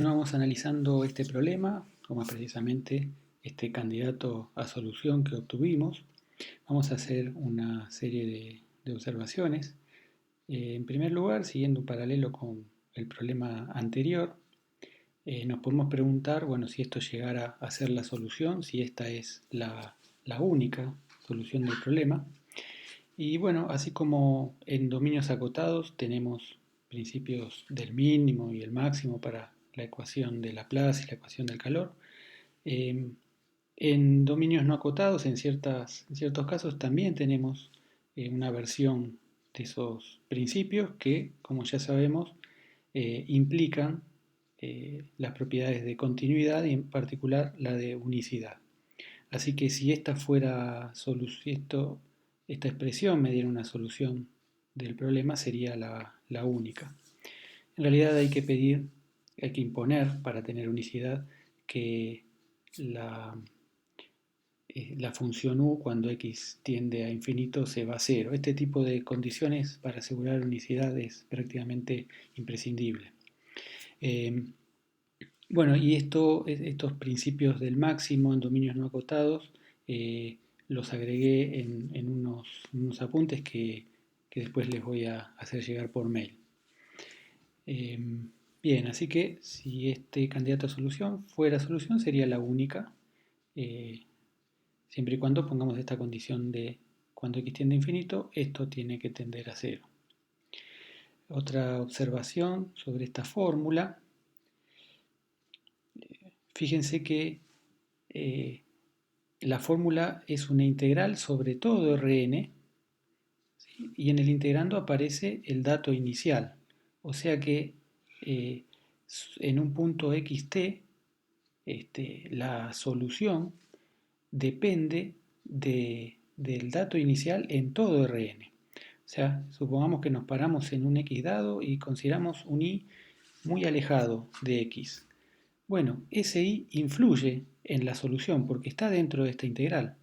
Vamos analizando este problema, como es precisamente este candidato a solución que obtuvimos. Vamos a hacer una serie de observaciones. En primer lugar, siguiendo un paralelo con el problema anterior, nos podemos preguntar, bueno, si esto llegara a ser la solución, si esta es la única solución del problema. Y bueno, así como en dominios acotados tenemos principios del mínimo y el máximo para la ecuación de Laplace y la ecuación del calor, eh, en dominios no acotados, en ciertos casos, también tenemos una versión de esos principios que, como ya sabemos, implican las propiedades de continuidad y en particular la de unicidad. Así que si esta fuera esta expresión me diera una solución del problema, sería la única. En realidad hay que imponer para tener unicidad que la, la función u cuando x tiende a infinito se va a cero. Este tipo de condiciones para asegurar unicidad es prácticamente imprescindible. Eh, bueno, y estos principios del máximo en dominios no acotados los agregué en unos apuntes que después les voy a hacer llegar por mail. Eh, Bien, así que si este candidato a solución fuera solución sería la única, eh, siempre y cuando pongamos esta condición de cuando x tiende a infinito, esto tiene que tender a cero. Otra observación sobre esta fórmula. Fíjense que eh, la fórmula es una integral sobre todo Rn, ¿sí? Y en el integrando aparece el dato inicial. O sea que eh, en un punto xt la solución depende del dato inicial en todo Rn. O sea, supongamos que nos paramos en un x dado y consideramos un i muy alejado de x. Bueno, ese i influye en la solución porque está dentro de esta integral.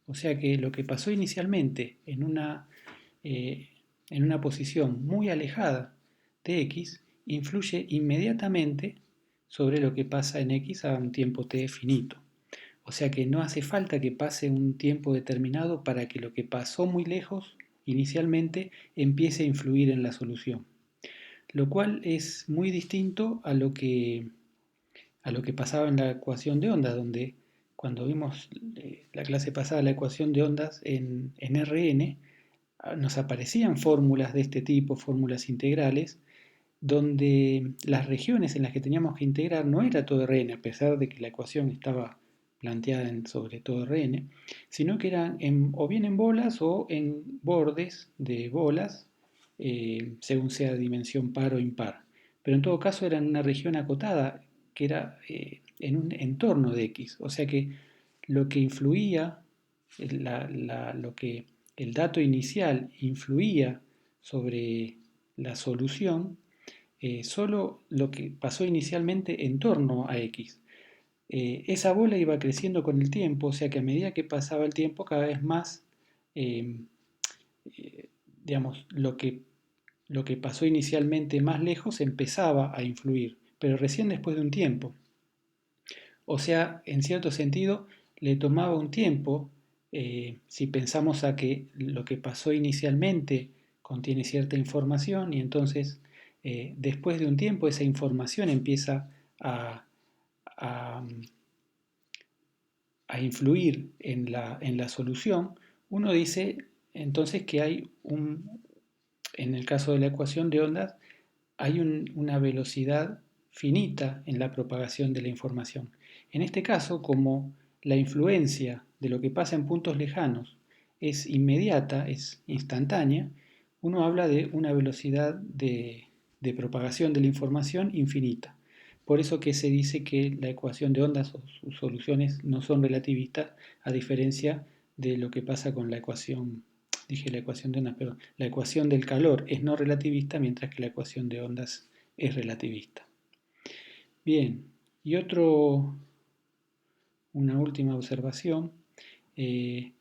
O sea que lo que pasó inicialmente eh, en una posición muy alejada de x influye inmediatamente sobre lo que pasa en x a un tiempo t finito. O sea que no hace falta que pase un tiempo determinado para que lo que pasó muy lejos inicialmente empiece a influir en la solución. Lo cual es muy distinto a lo que pasaba en la ecuación de ondas, donde cuando vimos la clase pasada la ecuación de ondas en Rn, nos aparecían fórmulas de este tipo, fórmulas integrales, donde las regiones en las que teníamos que integrar no era todo Rn, a pesar de que la ecuación estaba planteada sobre todo Rn, sino que eran o bien en bolas o en bordes de bolas, según sea dimensión par o impar. Pero en todo caso era en una región acotada, que era en un entorno de X. O sea que lo que influía, lo que el dato inicial influía sobre la solución, solo lo que pasó inicialmente en torno a X. Esa bola iba creciendo con el tiempo, o sea que a medida que pasaba el tiempo cada vez más, eh, eh, digamos, lo que pasó inicialmente más lejos empezaba a influir, pero recién después de un tiempo. O sea, en cierto sentido, le tomaba un tiempo, si pensamos a que lo que pasó inicialmente contiene cierta información y entonces después de un tiempo esa información empieza a, a influir en la solución, uno dice entonces que en el caso de la ecuación de ondas, hay una velocidad finita en la propagación de la información. En este caso, como la influencia de lo que pasa en puntos lejanos es inmediata, es instantánea, uno habla de una velocidad de propagación de la información infinita. Por eso que se dice que la ecuación de ondas o sus soluciones no son relativistas, a diferencia de lo que pasa con la ecuación, dije la ecuación de ondas, perdón, la ecuación del calor es no relativista, mientras que la ecuación de ondas es relativista. Bien, y una última observación. eh,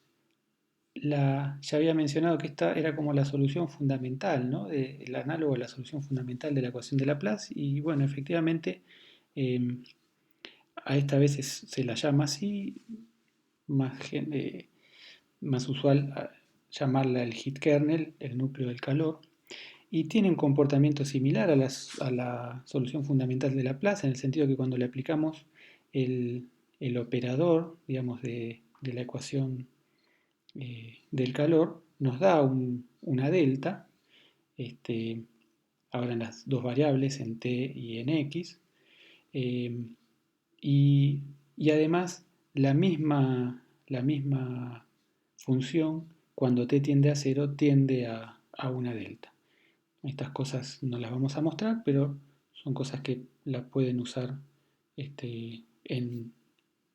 ya había mencionado que esta era como la solución fundamental, ¿no? El análogo a la solución fundamental de la ecuación de Laplace, y bueno, efectivamente A esta a veces se la llama así, más, más usual llamarla el heat kernel, el núcleo del calor, y tiene un comportamiento similar a la solución fundamental de Laplace, en el sentido que cuando le aplicamos el, el operador, digamos, de la ecuación del calor, nos da una delta, este, ahora en las dos variables, en t y en x, eh, y, y además la misma función, cuando t tiende a cero, tiende a una delta. Estas cosas no las vamos a mostrar, pero son cosas que las pueden usar en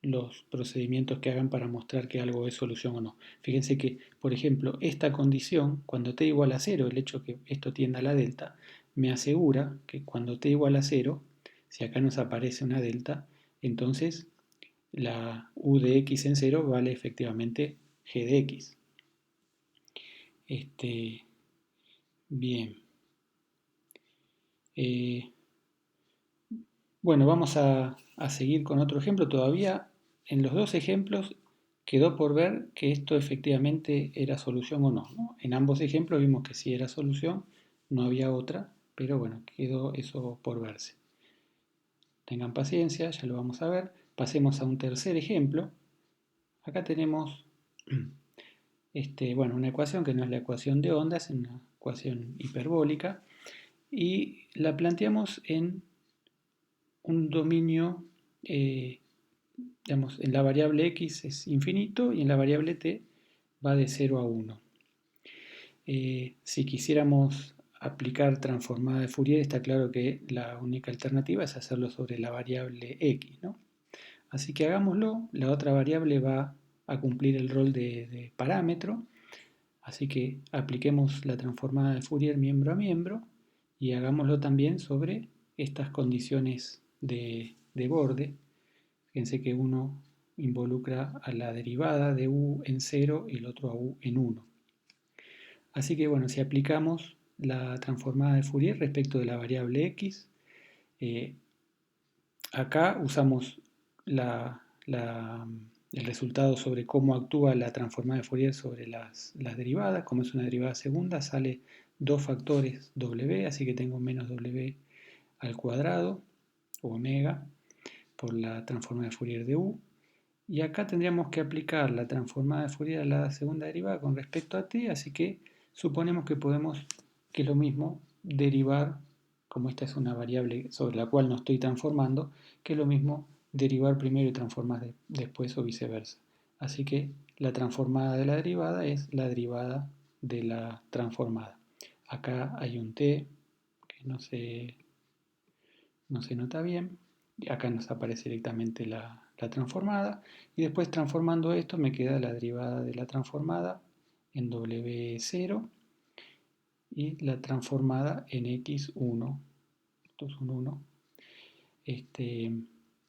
los procedimientos que hagan para mostrar que algo es solución o no. Fíjense que, por ejemplo, esta condición, cuando t igual a cero, el hecho que esto tienda a la delta, me asegura que cuando t igual a cero, si acá nos aparece una delta, entonces la u de x en cero vale efectivamente g de x. Bien. Eh, bueno, vamos a seguir con otro ejemplo. Todavía en los dos ejemplos quedó por ver que esto efectivamente era solución o no, ¿no? En ambos ejemplos vimos que sí era solución, no había otra, pero bueno, quedó eso por verse. Tengan paciencia, ya lo vamos a ver. Pasemos a un tercer ejemplo. Acá tenemos bueno, una ecuación que no es la ecuación de onda, es una ecuación hiperbólica y la planteamos en un dominio, digamos, en la variable x es infinito y en la variable t va de 0 a 1. Si quisiéramos aplicar transformada de Fourier, está claro que la única alternativa es hacerlo sobre la variable x, ¿no? Así que hagámoslo, la otra variable va a cumplir el rol de parámetro, así que apliquemos la transformada de Fourier miembro a miembro y hagámoslo también sobre estas condiciones de borde. Fíjense que uno involucra a la derivada de u en 0 y el otro a u en 1. Así que bueno, si aplicamos la transformada de Fourier respecto de la variable x, eh, acá usamos el resultado sobre cómo actúa la transformada de Fourier sobre las derivadas. Como es una derivada segunda, sale 2 factores w, así que tengo menos w al cuadrado, o omega, por la transformada de Fourier de u. Y acá tendríamos que aplicar la transformada de Fourier a la segunda derivada con respecto a t, así que suponemos que podemos, que es lo mismo, derivar, como esta es una variable sobre la cual no estoy transformando, que es lo mismo derivar primero y transformar después o viceversa. Así que la transformada de la derivada es la derivada de la transformada. Acá hay un t que no se nota bien. Y acá nos aparece directamente la transformada. Y después transformando esto me queda la derivada de la transformada en w0 y la transformada en x1. Esto es un 1.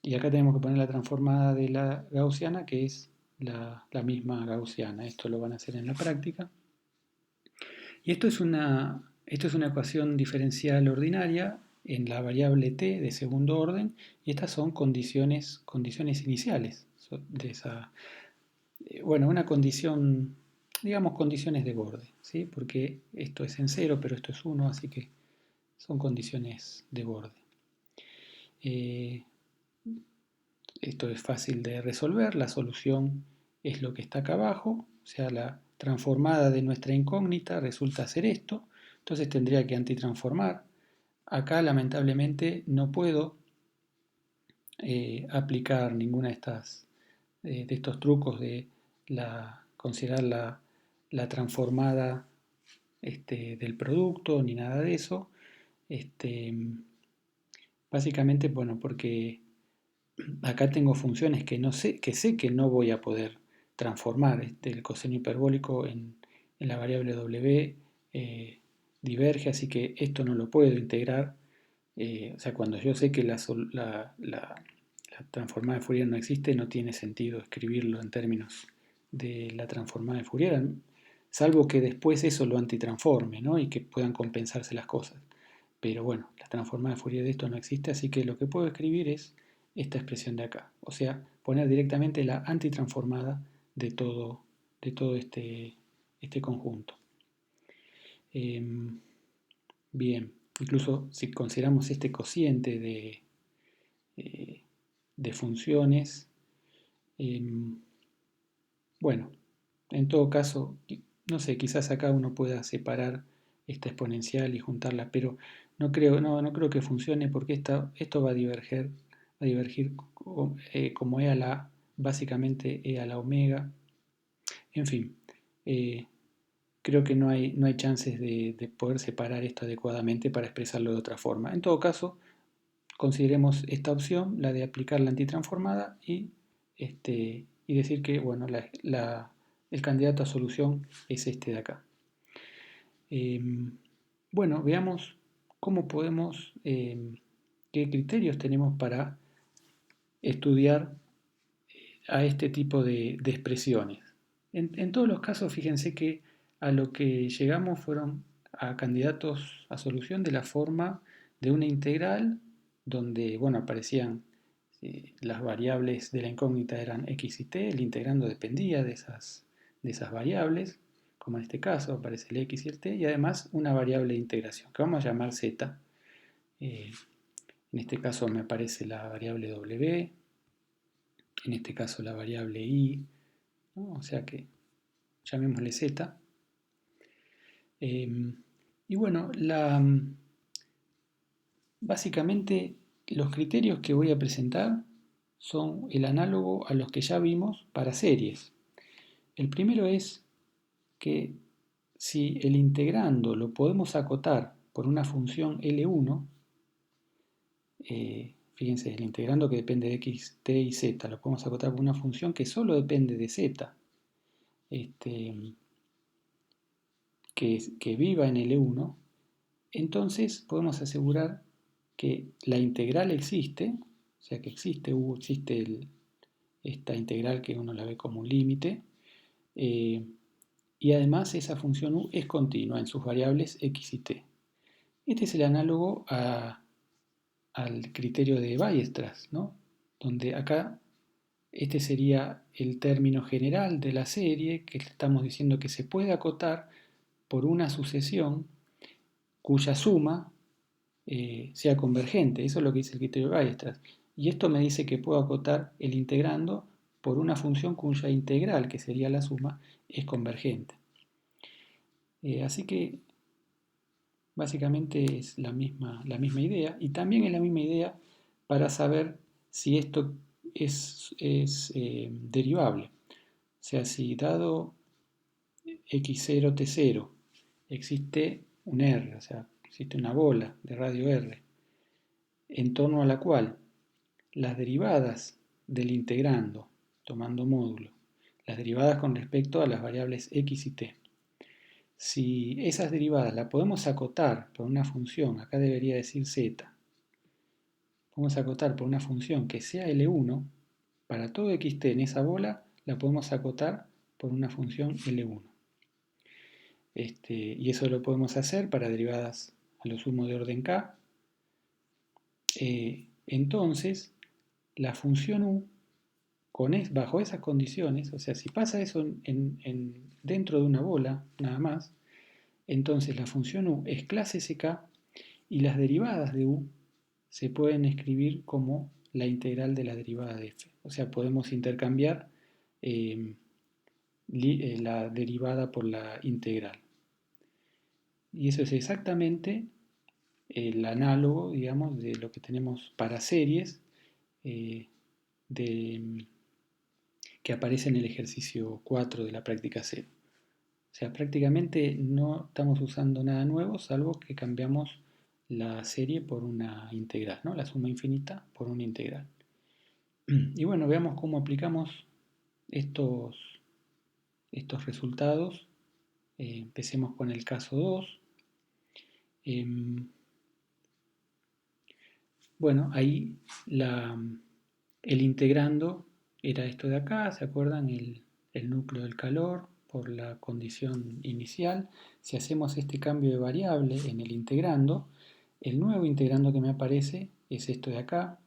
Y acá tenemos que poner la transformada de la gaussiana, que es la misma gaussiana. Esto lo van a hacer en la práctica. Y esto es una ecuación diferencial ordinaria en la variable t de segundo orden, y estas son condiciones iniciales de esa, bueno, una condición, digamos condiciones de borde, ¿sí? Porque esto es en 0, pero esto es 1, así que son condiciones de borde. Eh, Esto es fácil de resolver, la solución es lo que está acá abajo, o sea, la transformada de nuestra incógnita resulta ser esto, entonces tendría que antitransformar. Acá lamentablemente no puedo aplicar ninguna de estos trucos de considerar la transformada del producto ni nada de eso. Básicamente, bueno, porque acá tengo funciones que sé que no voy a poder transformar. El coseno hiperbólico en la variable w diverge, así que esto no lo puedo integrar. O sea, cuando yo sé que la transformada de Fourier no existe, no tiene sentido escribirlo en términos de la transformada de Fourier, salvo que después eso lo antitransforme, ¿no? Y que puedan compensarse las cosas. pero bueno, la transformada de Fourier de esto no existe, así que lo que puedo escribir es esta expresión de acá. O sea, poner directamente la antitransformada de todo este conjunto. Bien, incluso si consideramos este cociente de funciones, bueno, en todo caso, no sé, quizás acá uno pueda separar esta exponencial y juntarla, pero no creo que funcione porque esto va a divergir como e a la a, básicamente e a la omega. En fin, eh, creo que no hay chances de poder separar esto adecuadamente para expresarlo de otra forma. En todo caso, consideremos esta opción, la de aplicar la antitransformada y decir que bueno, el candidato a solución es este de acá. Bueno, veamos cómo podemos, qué criterios tenemos para estudiar a este tipo de expresiones. En todos los casos, fíjense que a lo que llegamos fueron a candidatos a solución de la forma de una integral donde, bueno, aparecían las variables de la incógnita eran x y t, el integrando dependía de esas variables, como en este caso aparece el x y el t, y además una variable de integración, que vamos a llamar z. En este caso me aparece la variable w, en este caso la variable i, ¿no? O sea que llamémosle z. Y bueno, básicamente los criterios que voy a presentar son el análogo a los que ya vimos para series. El primero es que si el integrando lo podemos acotar por una función L1, fíjense, el integrando que depende de x, t y z, lo podemos acotar por una función que solo depende de z, que viva en L1, entonces podemos asegurar que la integral existe, o sea que existe esta integral que uno la ve como un límite, y además esa función u es continua en sus variables x y t. Este es el análogo al criterio de Weierstrass, ¿no? Donde acá este sería el término general de la serie, que estamos diciendo que se puede acotar por una sucesión cuya suma sea convergente. Eso es lo que dice el criterio de Weierstrass. Y esto me dice que puedo acotar el integrando por una función cuya integral, que sería la suma, es convergente. Así que básicamente es la misma idea, y también es la misma idea para saber si esto es derivable. O sea, si dado x0, t0 existe un r, o sea, existe una bola de radio r, en torno a la cual las derivadas del integrando, tomando módulo, las derivadas con respecto a las variables x y t, si esas derivadas las podemos acotar por una función, acá debería decir z, podemos acotar por una función que sea L1, para todo xt en esa bola la podemos acotar por una función L1. Y eso lo podemos hacer para derivadas a lo sumo de orden k. Entonces, la función u, bajo esas condiciones, o sea, si pasa eso dentro de una bola, nada más, entonces la función u es clase sk y las derivadas de u se pueden escribir como la integral de la derivada de f. O sea, podemos intercambiar la derivada por la integral. Y eso es exactamente el análogo, digamos, de lo que tenemos para series que aparece en el ejercicio 4 de la práctica 0. O sea, prácticamente no estamos usando nada nuevo, salvo que cambiamos la serie por una integral, ¿no? La suma infinita por una integral. Y bueno, veamos cómo aplicamos estos resultados. Empecemos con el caso 2. Bueno, ahí el integrando era esto de acá, ¿se acuerdan? El núcleo del calor por la condición inicial. Si hacemos este cambio de variable en el integrando, El nuevo integrando que me aparece es esto de acá.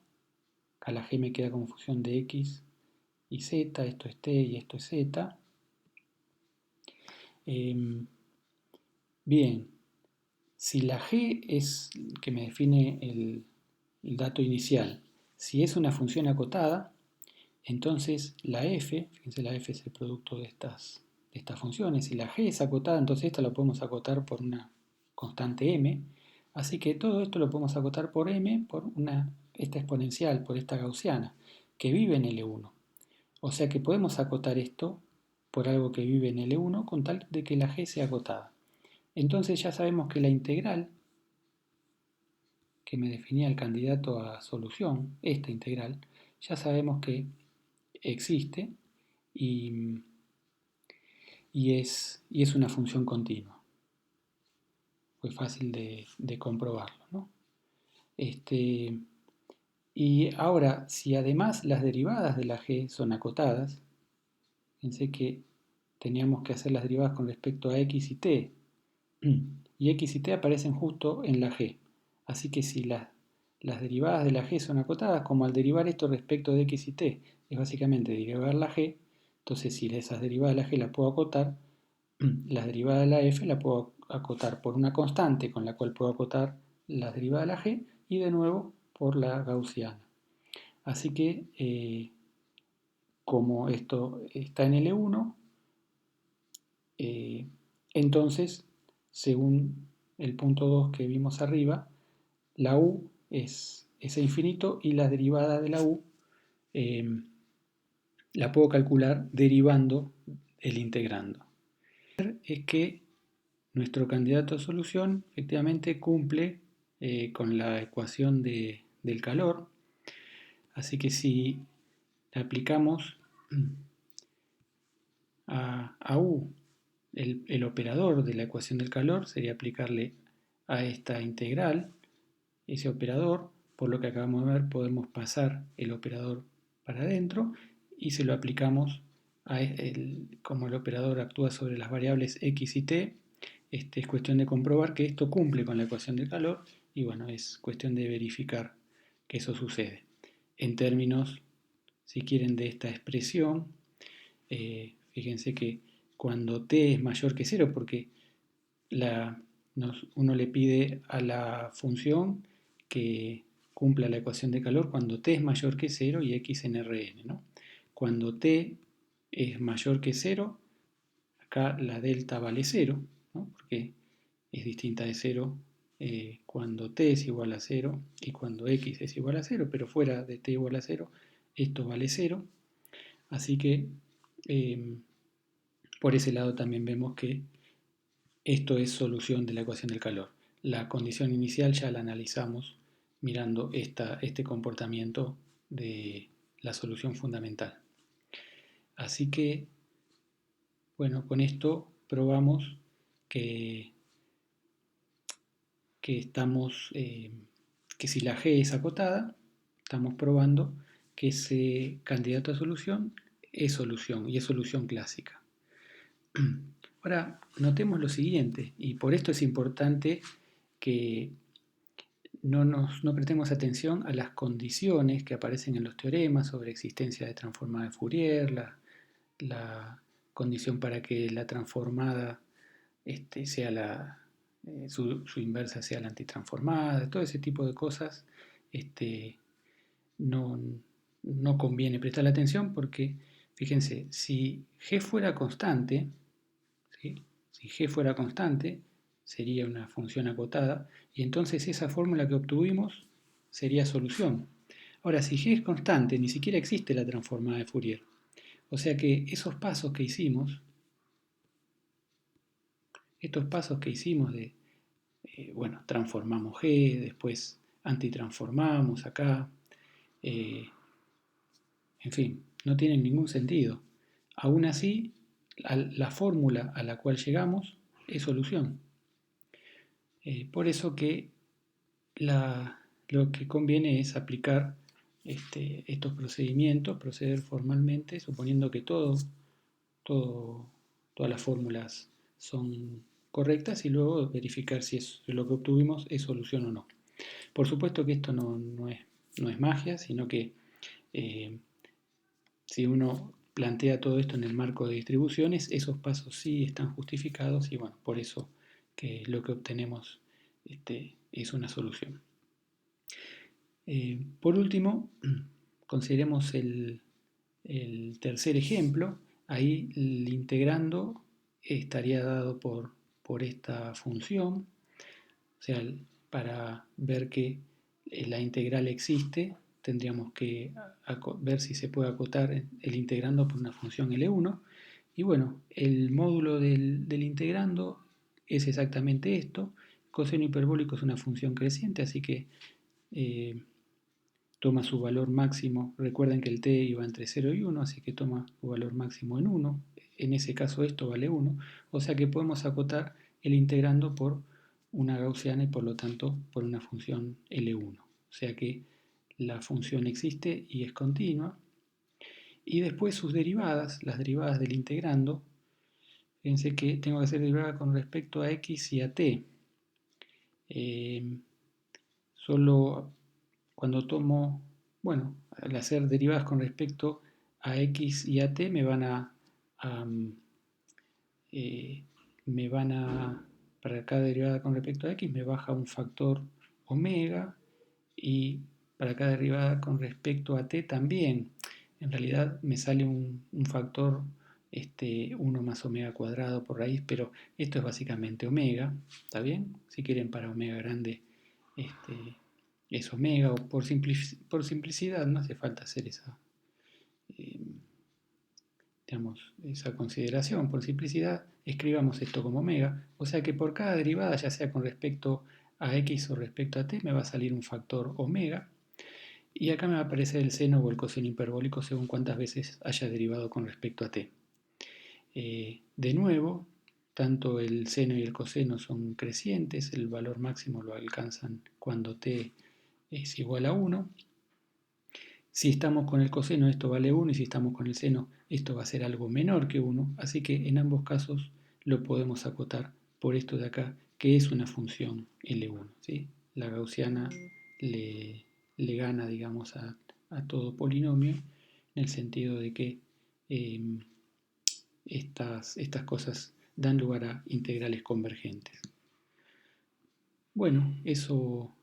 Acá la g me queda como función de x y z, esto es t y esto es z. Bien, si la g es que me define el dato inicial, si es una función acotada, entonces la f, fíjense, la f es el producto de estas funciones. Si la g es acotada, entonces esta lo podemos acotar por una constante m. Así que todo esto lo podemos acotar por m, por esta exponencial, por esta gaussiana, que vive en L1. O sea que podemos acotar esto por algo que vive en L1 con tal de que la g sea acotada. Entonces ya sabemos que la integral que me definía el candidato a solución, esta integral, ya sabemos que existe y, y es una función continua. Fue fácil de comprobarlo, ¿no? Y ahora, si además las derivadas de la g son acotadas, pensé que teníamos que hacer las derivadas con respecto a x y t, y x y t aparecen justo en la g. Así que si las derivadas de la g son acotadas, como al derivar esto respecto de x y t es básicamente derivar la g, entonces si esas derivadas de la g las puedo acotar, las derivadas de la f la puedo acotar por una constante con la cual puedo acotar las derivadas de la g y de nuevo por la gaussiana. Así que como esto está en L1, entonces según el punto 2 que vimos arriba, la u es infinito y la derivada de la u eh, la puedo calcular derivando el integrando. Es que nuestro candidato a solución efectivamente cumple con la ecuación del calor, así que si le aplicamos a U el operador de la ecuación del calor, sería aplicarle a esta integral ese operador. Por lo que acabamos de ver, podemos pasar el operador para adentro y se lo aplicamos como el operador actúa sobre las variables x y t. Es cuestión de comprobar que esto cumple con la ecuación del calor y bueno, es cuestión de verificar que eso sucede. En términos, si quieren, de esta expresión, fíjense que cuando t es mayor que 0, porque uno le pide a la función que cumpla la ecuación de calor cuando t es mayor que 0 y x en Rn, ¿no? Cuando t es mayor que 0, acá la delta vale 0, ¿no? Porque es distinta de 0 cuando t es igual a 0 y cuando x es igual a 0, pero fuera de t igual a 0, esto vale 0. Así que por ese lado también vemos que esto es solución de la ecuación del calor. La condición inicial ya la analizamos mirando este comportamiento de la solución fundamental. Así que, bueno, con esto probamos que, que si la G es acotada, estamos probando que ese candidato a solución es solución y es solución clásica. Ahora, notemos lo siguiente, y por esto es importante que no prestemos atención a las condiciones que aparecen en los teoremas sobre existencia de transformada de Fourier, la condición para que la transformada sea su inversa sea la antitransformada, todo ese tipo de cosas no, no conviene prestar atención porque, fíjense, si G fuera constante, ¿sí? Si G fuera constante, sería una función acotada, y entonces esa fórmula que obtuvimos sería solución. Ahora, si G es constante, ni siquiera existe la transformada de Fourier. O sea que esos pasos que hicimos, de, bueno, transformamos G, después antitransformamos acá, eh, en fin, no tienen ningún sentido. Aún así, la fórmula a la cual llegamos es solución. Por eso que lo que conviene es aplicar estos procedimientos, proceder formalmente, suponiendo que todas las fórmulas son correctas y luego verificar si lo que obtuvimos es solución o no. Por supuesto que esto no es magia, sino que eh, si uno plantea todo esto en el marco de distribuciones, esos pasos sí están justificados y bueno, por eso que lo que obtenemos es una solución. Por último, consideremos el tercer ejemplo. Ahí el integrando estaría dado por esta función. O sea, para ver que la integral existe, tendríamos que ver si se puede acotar el integrando por una función L1. Y bueno, el módulo del integrando es exactamente esto. Coseno hiperbólico es una función creciente, así que eh, toma su valor máximo. Recuerden que el t iba entre 0 y 1, así que toma su valor máximo en 1. En ese caso esto vale 1. O sea que podemos acotar el integrando por una gaussiana y por lo tanto por una función L1. O sea que la función existe y es continua. Y después sus derivadas, las derivadas del integrando, fíjense que tengo que hacer derivada con respecto a x y a t. Solo cuando tomo, bueno, al hacer derivadas con respecto a x y a t a, eh, me van a, para cada derivada con respecto a x me baja un factor omega y para cada derivada con respecto a t también. En realidad me sale un factor 1 más omega cuadrado por raíz, pero esto es básicamente omega, ¿está bien? Si quieren para omega grande este, es omega, o por simplicidad no hace falta hacer eh, esa consideración. Por simplicidad escribamos esto como omega, o sea que por cada derivada, ya sea con respecto a x o respecto a t, me va a salir un factor omega, y acá me va a aparecer el seno o el coseno hiperbólico según cuántas veces haya derivado con respecto a t. De nuevo, tanto el seno y el coseno son crecientes, el valor máximo lo alcanzan cuando t es igual a 1. Si estamos con el coseno esto vale 1 y si estamos con el seno esto va a ser algo menor que 1, así que en ambos casos lo podemos acotar por esto de acá, que es una función L1. ¿Sí? La gaussiana le gana, digamos, a todo polinomio en el sentido de que eh, estas cosas dan lugar a integrales convergentes. Bueno, eso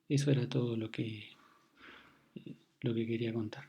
era todo lo que quería contar.